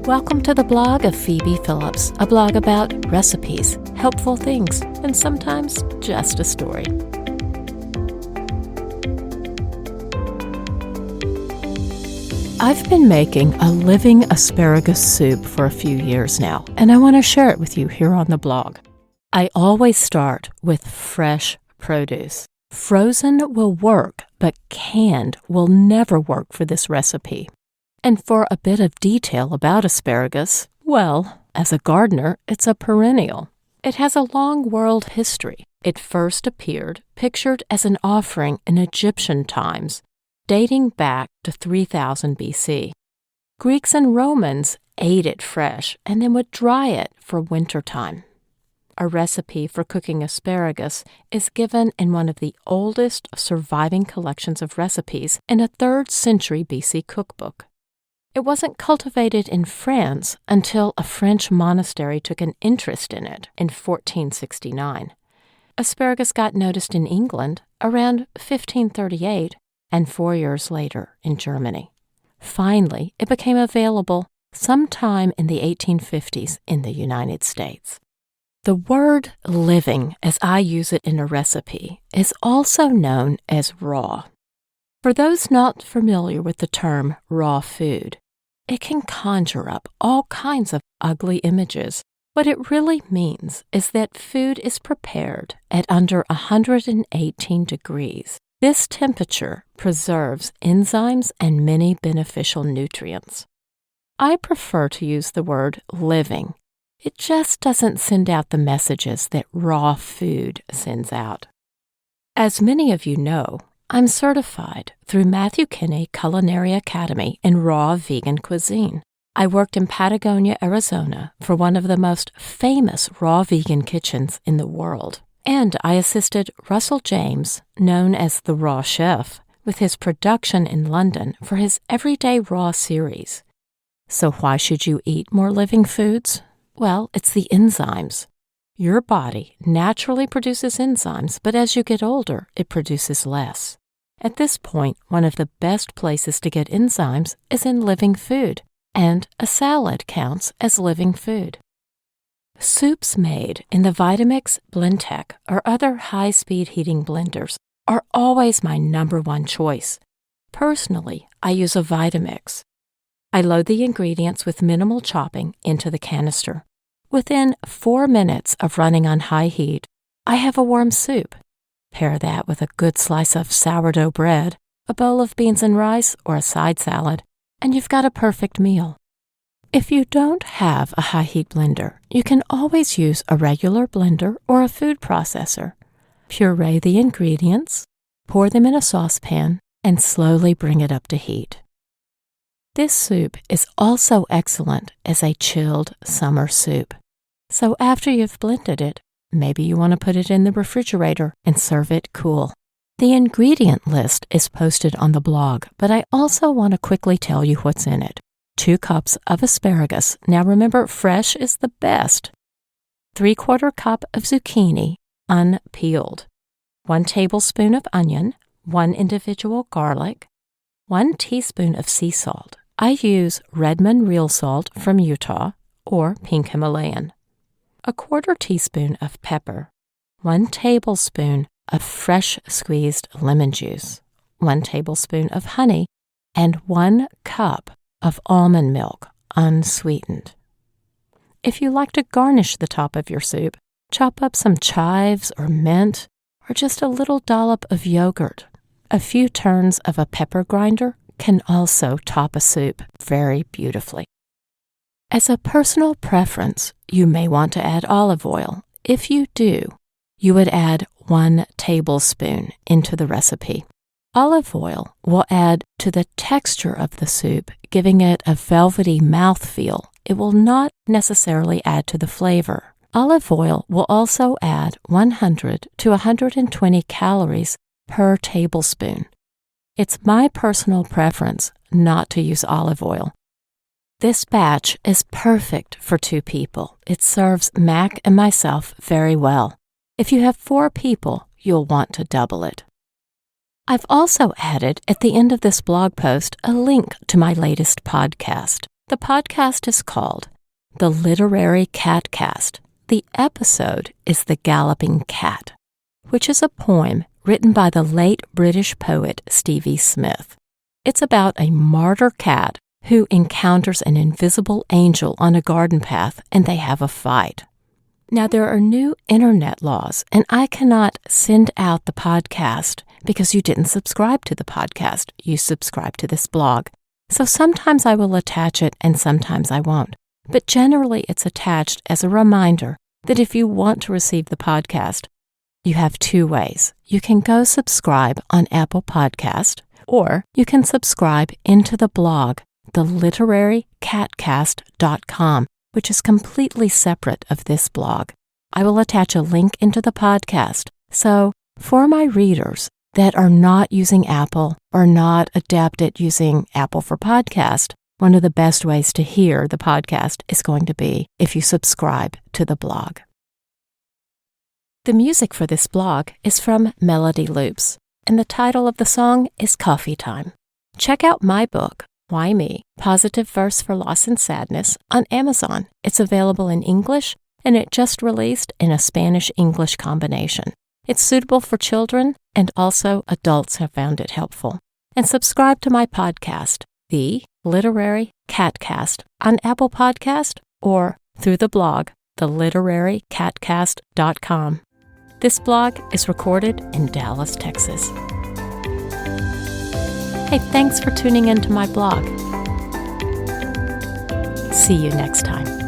Welcome to the blog of Phebe Phillips, a blog about recipes, helpful things, and sometimes just a story. I've been making a living asparagus soup for a few years now, and I want to share it with you here on the blog. I always start with fresh produce. Frozen will work, but canned will never work for this recipe. And for a bit of detail about asparagus, well, as a gardener, it's a perennial. It has a long world history. It first appeared pictured as an offering in Egyptian times, dating back to 3000 BC. Greeks and Romans ate it fresh and then would dry it for wintertime. A recipe for cooking asparagus is given in one of the oldest surviving collections of recipes in a 3rd century BC cookbook. It wasn't cultivated in France until a French monastery took an interest in it in 1469. Asparagus got noticed in England around 1538 and 4 years later in Germany. Finally, it became available sometime in the 1850s in the United States. The word living, as I use it in a recipe, is also known as raw. For those not familiar with the term raw food, it can conjure up all kinds of ugly images. What it really means is that food is prepared at under 118 degrees. This temperature preserves enzymes and many beneficial nutrients. I prefer to use the word living. It just doesn't send out the messages that raw food sends out. As many of you know, I'm certified through Matthew Kinney Culinary Academy in raw vegan cuisine. I worked in Patagonia, Arizona for one of the most famous raw vegan kitchens in the world. And I assisted Russell James, known as the Raw Chef, with his production in London for his Everyday Raw series. So why should you eat more living foods? Well, it's the enzymes. Your body naturally produces enzymes, but as you get older, it produces less. At this point, one of the best places to get enzymes is in living food, and a salad counts as living food. Soups made in the Vitamix Blendtec or other high-speed heating blenders are always my number one choice. Personally, I use a Vitamix. I load the ingredients with minimal chopping into the canister. Within 4 minutes of running on high heat, I have a warm soup. Pair that with a good slice of sourdough bread, a bowl of beans and rice, or a side salad, and you've got a perfect meal. If you don't have a high-heat blender, you can always use a regular blender or a food processor. Puree the ingredients, pour them in a saucepan, and slowly bring it up to heat. This soup is also excellent as a chilled summer soup. So after you've blended it, maybe you want to put it in the refrigerator and serve it cool. The ingredient list is posted on the blog, but I also want to quickly tell you what's in it. 2 cups of asparagus. Now remember, fresh is the best. 3/4 cup of zucchini, unpeeled. 1 tablespoon of onion, 1 individual garlic, 1 teaspoon of sea salt. I use Redmond real salt from Utah or pink Himalayan. 1/4 teaspoon of pepper, 1 tablespoon of fresh squeezed lemon juice, 1 tablespoon of honey, and 1 cup of almond milk, unsweetened. If you like to garnish the top of your soup, chop up some chives or mint, or just a little dollop of yogurt. A few turns of a pepper grinder can also top a soup very beautifully. As a personal preference, you may want to add olive oil. If you do, you would add 1 tablespoon into the recipe. Olive oil will add to the texture of the soup, giving it a velvety mouthfeel. It will not necessarily add to the flavor. Olive oil will also add 100 to 120 calories per tablespoon. It's my personal preference not to use olive oil. This batch is perfect for 2 people. It serves Mac and myself very well. If you have 4 people, you'll want to double it. I've also added at the end of this blog post a link to my latest podcast. The podcast is called The Literary Catcast. The episode is The Galloping Cat, which is a poem written by the late British poet Stevie Smith. It's about a martyr cat who encounters an invisible angel on a garden path, and they have a fight. Now, there are new internet laws, and I cannot send out the podcast because you didn't subscribe to the podcast. You subscribed to this blog. So sometimes I will attach it and sometimes I won't. But generally it's attached as a reminder that if you want to receive the podcast, you have two ways. You can go subscribe on Apple Podcast, or you can subscribe into the blog, theliterarycatcast.com, which is completely separate of this blog. I will attach a link into the podcast. So for my readers that are not using Apple or not adept at using Apple for podcast, one of the best ways to hear the podcast is going to be if you subscribe to the blog. The music for this blog is from Melody Loops, and the title of the song is Coffee Time. Check out my book, Why Me? Positive Verse for Loss and Sadness, on Amazon. It's available in English, and it just released in a Spanish-English combination. It's suitable for children, and also adults have found it helpful. And subscribe to my podcast, The Literary Catcast, on Apple Podcast or through the blog, theliterarycatcast.com. This blog is recorded in Dallas, Texas. Hey, thanks for tuning into my blog. See you next time.